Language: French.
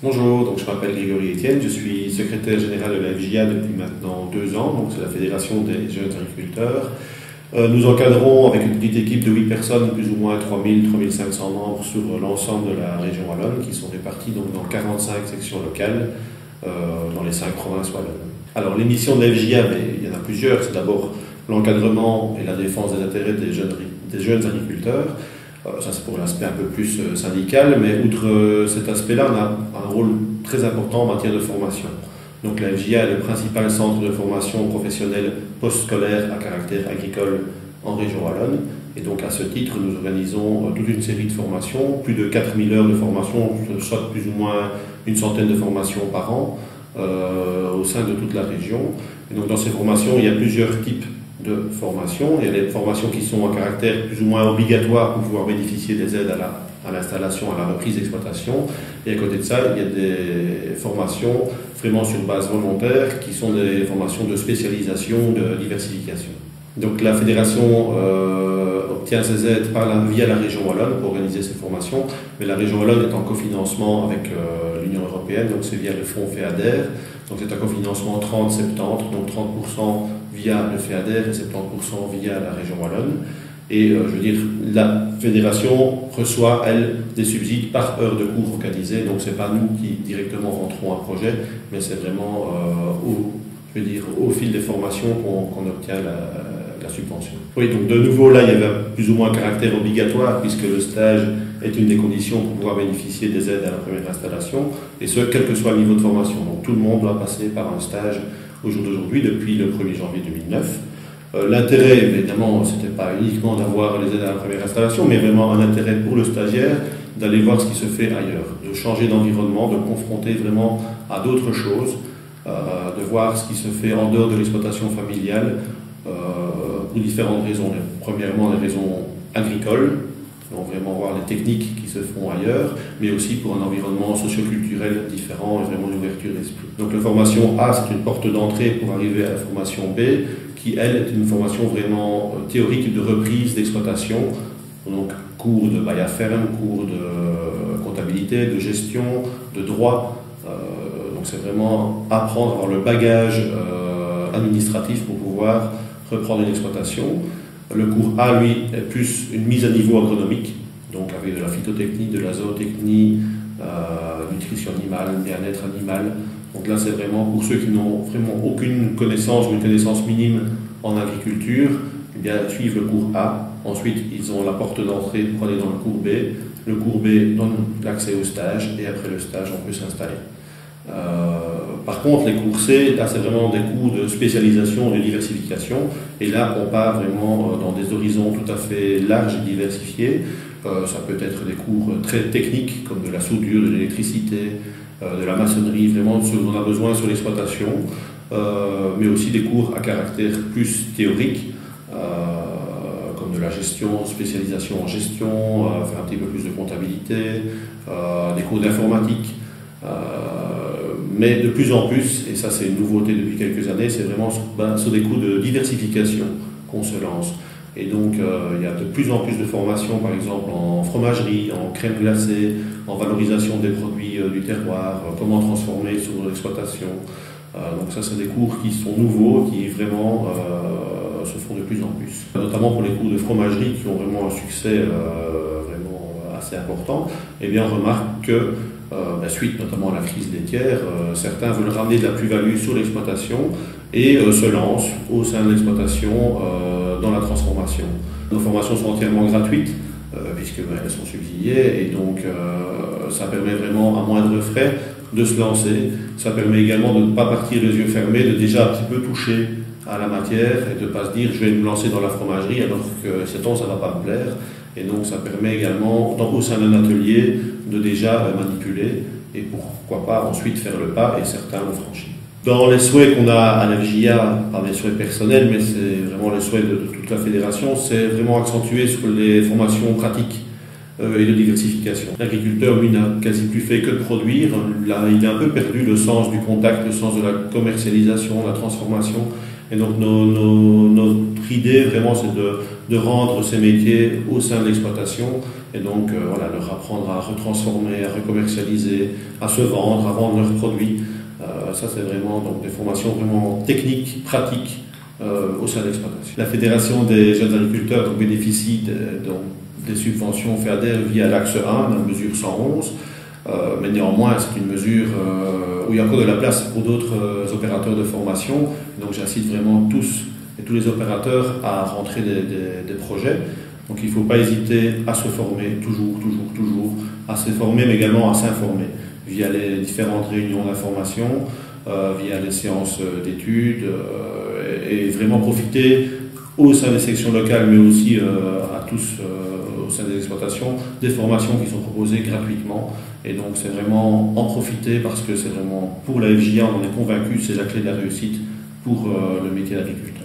Bonjour, donc je m'appelle Grégory Etienne, je suis secrétaire général de la FJA depuis maintenant 2 ans, donc c'est la Fédération des jeunes agriculteurs. Nous encadrons avec une petite équipe de 8 personnes, plus ou moins 3000-3500 membres sur l'ensemble de la région wallonne, qui sont répartis donc dans 45 sections locales dans les 5 provinces wallonnes. Alors les missions de la FJA, il y en a plusieurs, c'est d'abord l'encadrement et la défense des intérêts des jeunes agriculteurs. Ça c'est pour l'aspect un peu plus syndical, mais outre cet aspect-là, on a un rôle très important en matière de formation. Donc la FJA est le principal centre de formation professionnelle post-scolaire à caractère agricole en région wallonne. Et donc à ce titre, nous organisons toute une série de formations, plus de 4000 heures de formation, soit plus ou moins une centaine de formations par an au sein de toute la région. Et donc dans ces formations, il y a plusieurs types de formations. Il y a des formations qui sont à caractère plus ou moins obligatoire pour pouvoir bénéficier des aides à l'installation, à la reprise d'exploitation. Et à côté de ça, il y a des formations vraiment sur base volontaire qui sont des formations de spécialisation, de diversification. Donc la fédération obtient ses aides via la région wallonne pour organiser ces formations, mais la région wallonne est en cofinancement avec l'Union européenne, donc c'est via le fonds FEADER. Donc c'est un cofinancement 30-70, donc 30% via le FEADER et 70% via la région wallonne. Et je veux dire, la fédération reçoit, elle, des subsides par heure de cours organisés. Donc ce n'est pas nous qui directement rentrons un projet, mais c'est vraiment au fil des formations qu'on obtient la subvention. Oui, donc de nouveau, là, il y avait plus ou moins un caractère obligatoire, puisque le stage est une des conditions pour pouvoir bénéficier des aides à la première installation, et ce, quel que soit le niveau de formation. Donc tout le monde doit passer par un stage au jour d'aujourd'hui, depuis le 1er janvier 2009. L'intérêt, évidemment, ce n'était pas uniquement d'avoir les aides à la première installation, mais vraiment un intérêt pour le stagiaire d'aller voir ce qui se fait ailleurs, de changer d'environnement, de confronter vraiment à d'autres choses, de voir ce qui se fait en dehors de l'exploitation familiale, pour différentes raisons. Premièrement, les raisons agricoles, donc vraiment voir les techniques qui se font ailleurs, mais aussi pour un environnement socio-culturel différent et vraiment une ouverture d'esprit. Donc la formation A, c'est une porte d'entrée pour arriver à la formation B, qui elle est une formation vraiment théorique de reprise d'exploitation, donc cours de bail à ferme, cours de comptabilité, de gestion, de droit. Donc c'est vraiment apprendre, avoir le bagage administratif pour pouvoir reprendre une exploitation. Le cours A, lui, est plus une mise à niveau agronomique, donc avec de la phytotechnie, de la zootechnie, nutrition animale, bien-être animal. Donc là, c'est vraiment pour ceux qui n'ont vraiment aucune connaissance ou une connaissance minime en agriculture, eh bien, suivent le cours A. Ensuite, ils ont la porte d'entrée pour aller dans le cours B. Le cours B donne l'accès au stage et après le stage, on peut s'installer. Par contre, les cours C, là, c'est vraiment des cours de spécialisation, de diversification. Et là, on part vraiment dans des horizons tout à fait larges et diversifiés. Ça peut être des cours très techniques, comme de la soudure, de l'électricité, de la maçonnerie, vraiment ce dont on a besoin sur l'exploitation, mais aussi des cours à caractère plus théorique, comme de la gestion, spécialisation en gestion, faire un petit peu plus de comptabilité, des cours d'informatique. Mais de plus en plus, et ça c'est une nouveauté depuis quelques années, c'est vraiment sur des cours de diversification qu'on se lance. Et donc il y a de plus en plus de formations, par exemple en fromagerie, en crème glacée, en valorisation des produits du terroir, comment transformer sur l'exploitation. Donc ça c'est des cours qui sont nouveaux, qui vraiment se font de plus en plus. Notamment pour les cours de fromagerie qui ont vraiment un succès vraiment assez important, eh bien on remarque que suite notamment à la crise laitière, certains veulent ramener de la plus-value sur l'exploitation et se lancent au sein de l'exploitation dans la transformation. Nos formations sont entièrement gratuites puisqu'elles sont subsidiées et donc ça permet vraiment à moindre frais de se lancer. Ça permet également de ne pas partir les yeux fermés, de déjà un petit peu toucher à la matière et de ne pas se dire je vais me lancer dans la fromagerie alors que c'est temps ça ne va pas me plaire. Et donc ça permet également, au sein d'un atelier, de déjà manipuler et pourquoi pas ensuite faire le pas, et certains l'ont franchi. Dans les souhaits qu'on a à la FJA, pas des souhaits personnels, mais c'est vraiment les souhaits de toute la fédération, c'est vraiment accentué sur les formations pratiques et de diversification. L'agriculteur, lui, n'a quasi plus fait que de produire. Là, il a un peu perdu le sens du contact, le sens de la commercialisation, de la transformation. Et donc notre idée vraiment c'est de rendre ces métiers au sein de l'exploitation et donc voilà, leur apprendre à retransformer, à recommercialiser, à se vendre, à vendre leurs produits. Ça c'est vraiment donc, des formations vraiment techniques, pratiques au sein de l'exploitation. La Fédération des jeunes agriculteurs donc, bénéficie des subventions FEADER via l'axe 1, la mesure 111. Mais néanmoins, c'est une mesure où il y a encore de la place pour d'autres opérateurs de formation. Donc j'incite vraiment tous et tous les opérateurs à rentrer des projets. Donc il ne faut pas hésiter à se former, toujours, à se former, mais également à s'informer via les différentes réunions d'information, via les séances d'études, et vraiment profiter au sein des sections locales, mais aussi à tous au sein des exploitations, des formations qui sont proposées gratuitement. Et donc c'est vraiment en profiter parce que c'est vraiment pour la FJA, on en est convaincu, c'est la clé de la réussite pour le métier d'agriculteur.